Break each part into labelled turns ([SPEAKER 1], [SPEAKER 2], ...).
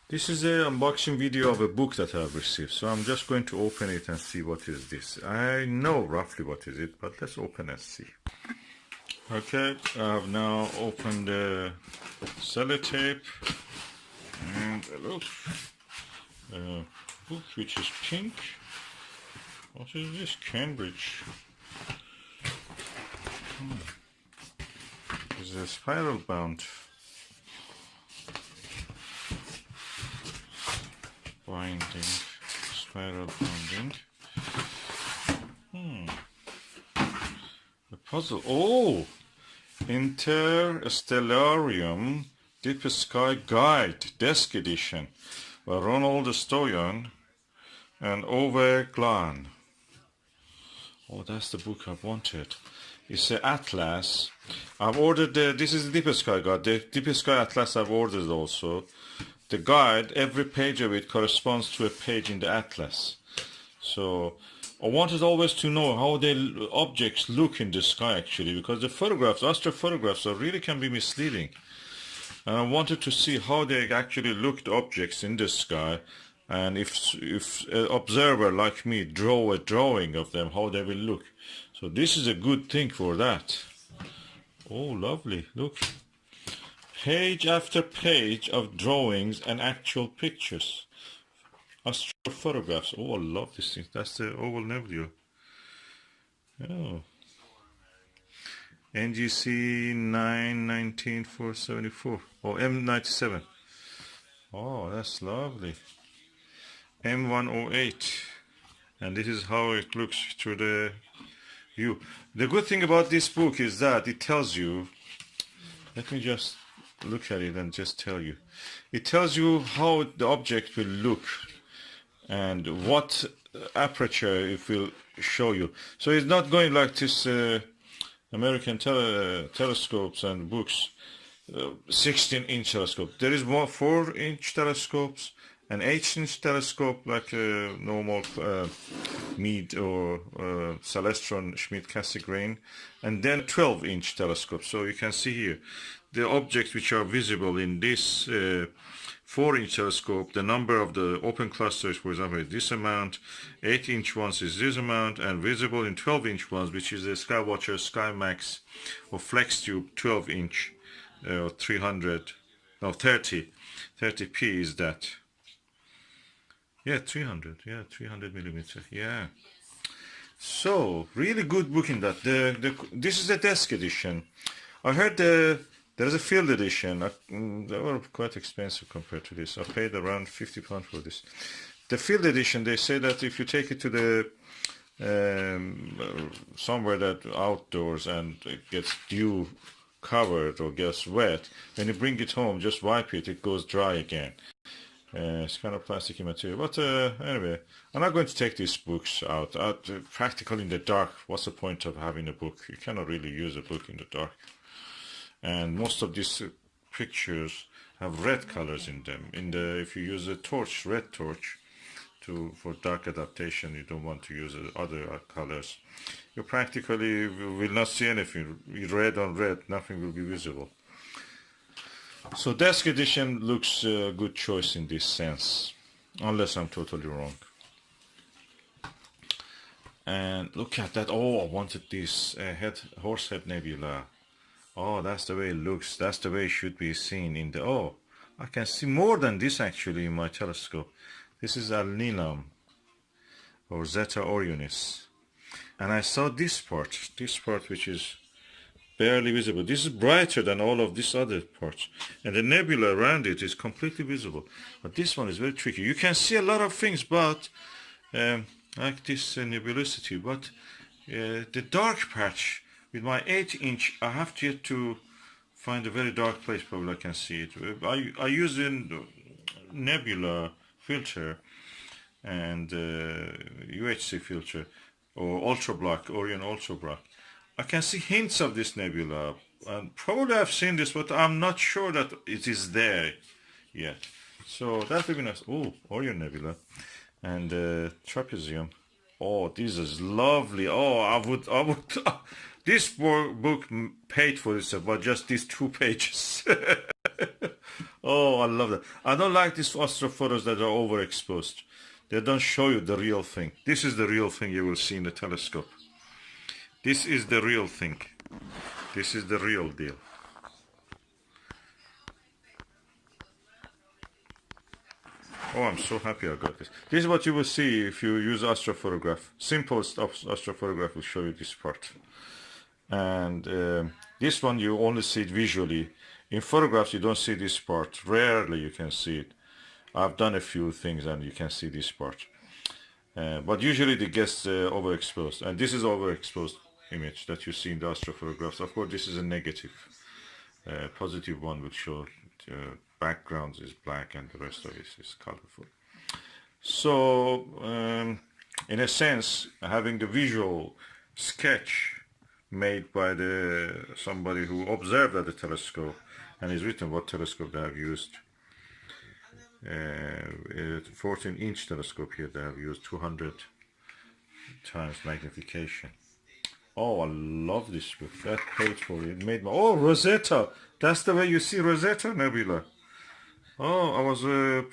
[SPEAKER 1] This is an unboxing video of a book that I've received, so I'm just going to open it and see what is this. I know roughly what is it, but let's open and see. Okay, I've now opened the sellotape and look, a book which is pink. What is this? Cambridge. This is a spiral bound binding, spiral binding. The puzzle. Oh, Interstellarium Deep Sky Guide Desk Edition by Ronald Stoyan and Ove Glan. Oh, that's the book I wanted. It's an atlas. I've ordered this is the Deep Sky Guide. The Deep Sky Atlas I've ordered also. The guide, every page of it corresponds to a page in the atlas. So I wanted always to know how the objects look in the sky actually, because the photographs, astrophotographs, really can be misleading. And I wanted to see how they actually looked objects in the sky, and if an observer like me draw a drawing of them, how they will look. So this is a good thing for that. Oh, lovely! Look. Page after page of drawings and actual pictures. Astrophotographs. Oh, I love this thing. That's the oval nebula. Oh. NGC 919474. Oh, M97. Oh, that's lovely. M108. And this is how it looks through the view. The good thing about this book is that it tells you, let me just look at it and just tell you. It tells you how the object will look and what aperture it will show you. So it's not going like this American telescopes and books, 16-inch telescope. There is more 4-inch telescopes, an 8-inch telescope like a normal Meade or Celestron Schmidt-Cassegrain, and then 12-inch telescope. So you can see here the objects which are visible in this 4-inch telescope, the number of the open clusters, for example, is this amount, 8-inch ones is this amount, and visible in 12-inch ones, which is the Skywatcher SkyMax or FlexTube 12-inch or 30p is that. Yeah, 300 millimeter, yeah. So, really good book in that. This is the desk edition. I heard there is a field edition. They were quite expensive compared to this. I paid around £50 for this. The field edition, they say that if you take it to the somewhere that outdoors and it gets dew covered or gets wet, when you bring it home, just wipe it, it goes dry again. It's kind of plasticky material. But anyway, I'm not going to take these books out. Practically in the dark, what's the point of having a book? You cannot really use a book in the dark. And most of these pictures have red colors in them. If you use a torch, red torch, for dark adaptation, you don't want to use other colors. You practically will not see anything. Red on red, nothing will be visible. So desk edition looks a good choice in this sense, unless I'm totally wrong. And look at that. Oh, I wanted this horsehead nebula. Oh, that's the way it looks. That's the way it should be seen in the... Oh, I can see more than this actually in my telescope. This is Alnilam or Zeta Orionis. And I saw this part which is barely visible. This is brighter than all of these other parts. And the nebula around it is completely visible. But this one is very tricky. You can see a lot of things, but like this nebulosity. But the dark patch with my 8-inch, I have to find a very dark place. Probably I can see it. I use a nebula filter and UHC filter or ultra black, Orion ultra black. I can see hints of this nebula, and probably I've seen this, but I'm not sure that it is there yet. So that would be nice. Oh, Orion Nebula and Trapezium. Oh, this is lovely. Oh, I would. This book paid for itself, but just these 2 pages. Oh, I love that. I don't like these astrophotos that are overexposed. They don't show you the real thing. This is the real thing you will see in the telescope. This is the real thing. This is the real deal. Oh, I'm so happy I got this. This is what you will see if you use astrophotograph. Simplest of astrophotograph will show you this part. And this one you only see it visually. In photographs you don't see this part. Rarely you can see it. I've done a few things and you can see this part. But usually it gets overexposed. And this is overexposed image that you see in the astrophotographs. Of course this is a negative. Positive one will show background is black and the rest of it is colorful. So in a sense, having the visual sketch made by somebody who observed at the telescope and is written what telescope they have used. 14-inch telescope here they have used 200 times magnification. Oh, I love this book. That page for it made my... Oh, Rosetta! That's the way you see Rosetta Nebula. Oh, I was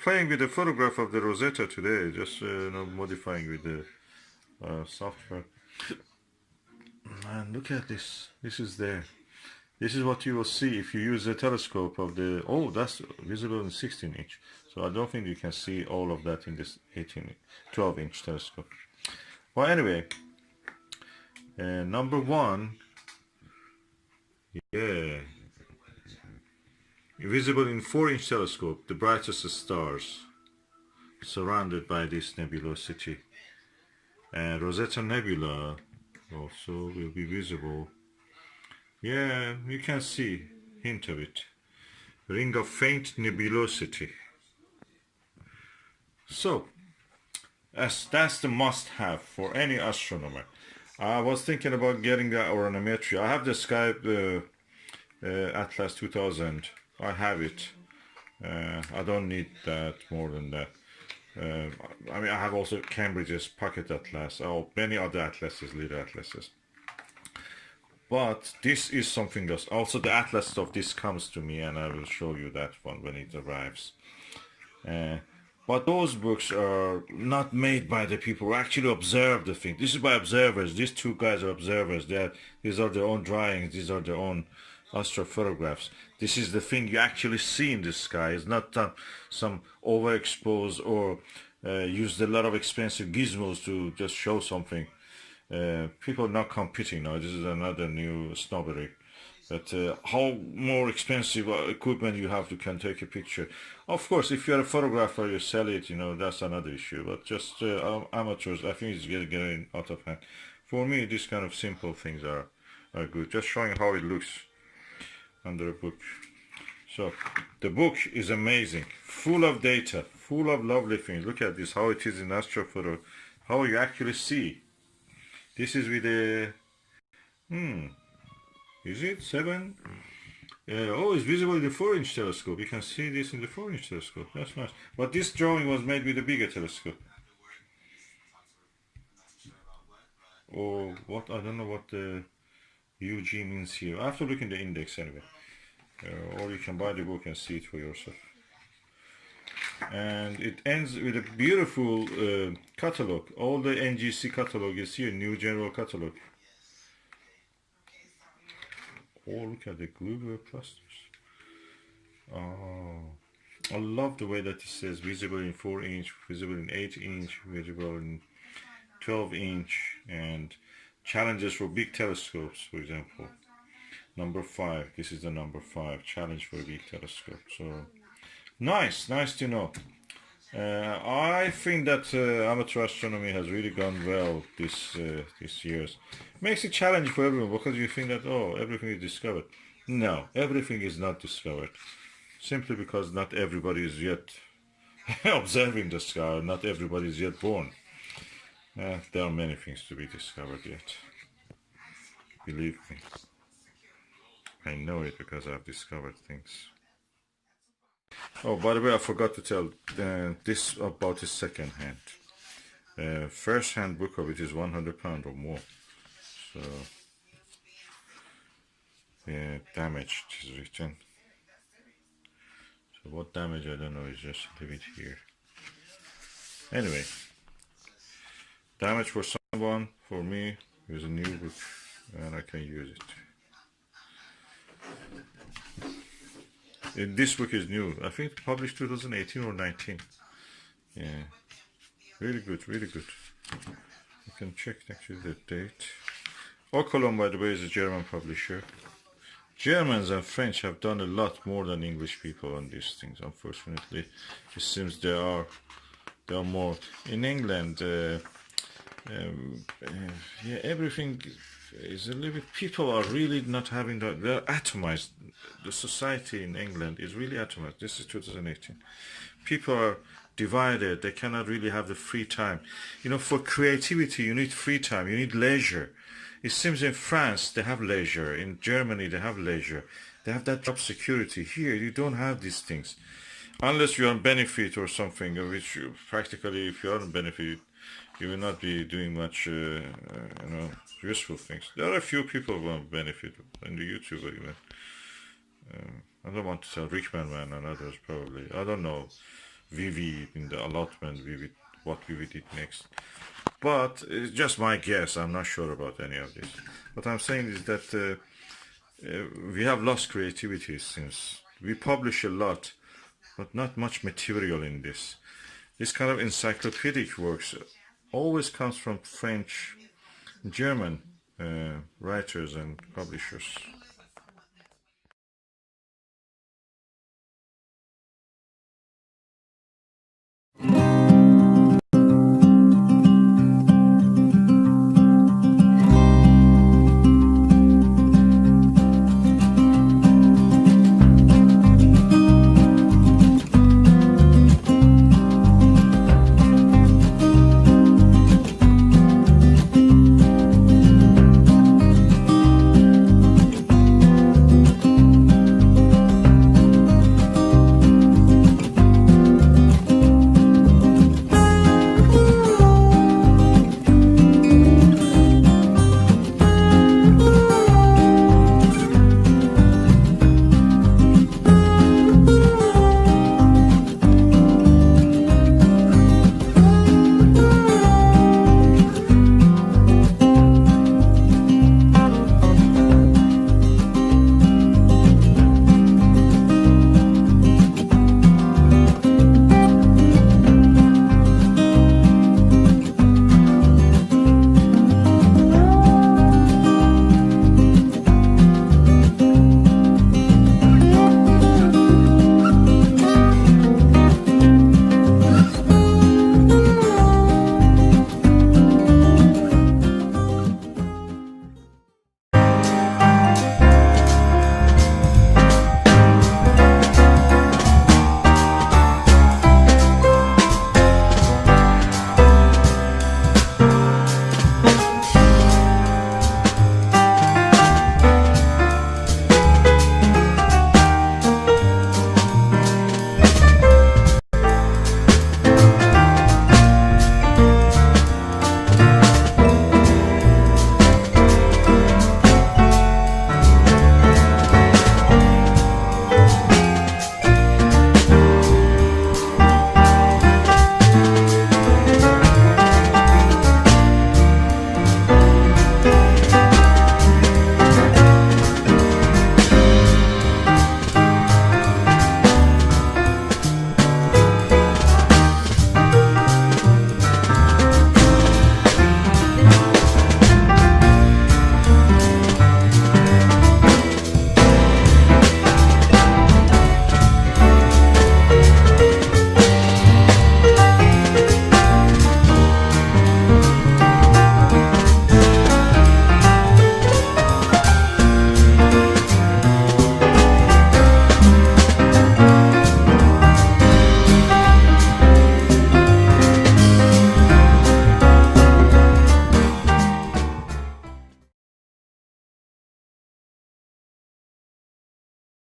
[SPEAKER 1] playing with the photograph of the Rosetta today, just modifying with the software. Man, look at this. This is there. This is what you will see if you use the telescope of the... Oh, that's visible in 16-inch. So I don't think you can see all of that in this 12-inch telescope. Well, anyway, number one, yeah, visible in 4-inch telescope, the brightest stars surrounded by this nebulosity. And Rosetta Nebula also will be visible. Yeah, you can see hint of it. Ring of faint nebulosity. So, that's the must-have for any astronomer. I was thinking about getting the oranometry. I have the Sky Atlas 2000. I have it. I don't need that more than that. I mean, I have also Cambridge's Pocket Atlas, or many other atlases, little atlases. But this is something else. Also, the atlas stuff, this comes to me, and I will show you that one when it arrives. But those books are not made by the people who actually observe the thing. This is by observers. These two guys are observers. These are their own drawings. These are their own astrophotographs. This is the thing you actually see in the sky. It's not some overexposed or used a lot of expensive gizmos to just show something. People are not competing now. This is another new snobbery. But how more expensive equipment you have to can take a picture. Of course, if you're a photographer, you sell it, that's another issue. But just amateurs, I think it's getting out of hand. For me, these kind of simple things are good. Just showing how it looks under a book. So, the book is amazing. Full of data, full of lovely things. Look at this, how it is in astrophoto. How you actually see. This is with a... Is it 7? Oh, it's visible in the 4-inch telescope. You can see this in the 4-inch telescope. That's nice. But this drawing was made with a bigger telescope. Or what? I don't know what the UG means here. I have to look in the index anyway. Or you can buy the book and see it for yourself. And it ends with a beautiful catalog. All the NGC catalog is here. New General Catalog. Oh, look at the glue clusters. Oh, I love the way that it says visible in 4-inch, visible in 8-inch, visible in 12-inch, and challenges for big telescopes, for example. Number 5. This is the number 5 challenge for a big telescope. So nice to know. I think that amateur astronomy has really gone well this years. Makes it challenging for everyone because you think that everything is discovered. No, everything is not discovered. Simply because not everybody is yet observing the sky. Not everybody is yet born. There are many things to be discovered yet. Believe me. I know it because I've discovered things. Oh, by the way, I forgot to tell this about the second hand. First hand book of it is £100 or more. So, yeah, damaged is written. So What damage, I don't know, it's just leave it here. Anyway, damage for someone, for me, is a new book, and I can use it. This book is new. I think published 2018 or 19. Yeah, really good, really good. You can check actually the date. Okolon, by the way, is a German publisher. Germans and French have done a lot more than English people on these things. Unfortunately, it seems there are more in England. Yeah, everything is a little bit. People are really not having that. They're atomized. The society in England is really atomized. This is 2018. People are divided. They cannot really have the free time. You know, for creativity, you need free time. You need leisure. It seems in France they have leisure. In Germany they have leisure. They have that job security. Here you don't have these things, unless you're on benefit or something. Which practically, if you're on benefit, you will not be doing much, useful things. There are a few people who want benefit in the YouTube even. I don't want to tell Rickman Man and others probably. I don't know Vivi in the allotment, what Vivi did next. But it's just my guess. I'm not sure about any of this. What I'm saying is that we have lost creativity since we publish a lot, but not much material in this. This kind of encyclopedic works always comes from French, German writers and publishers.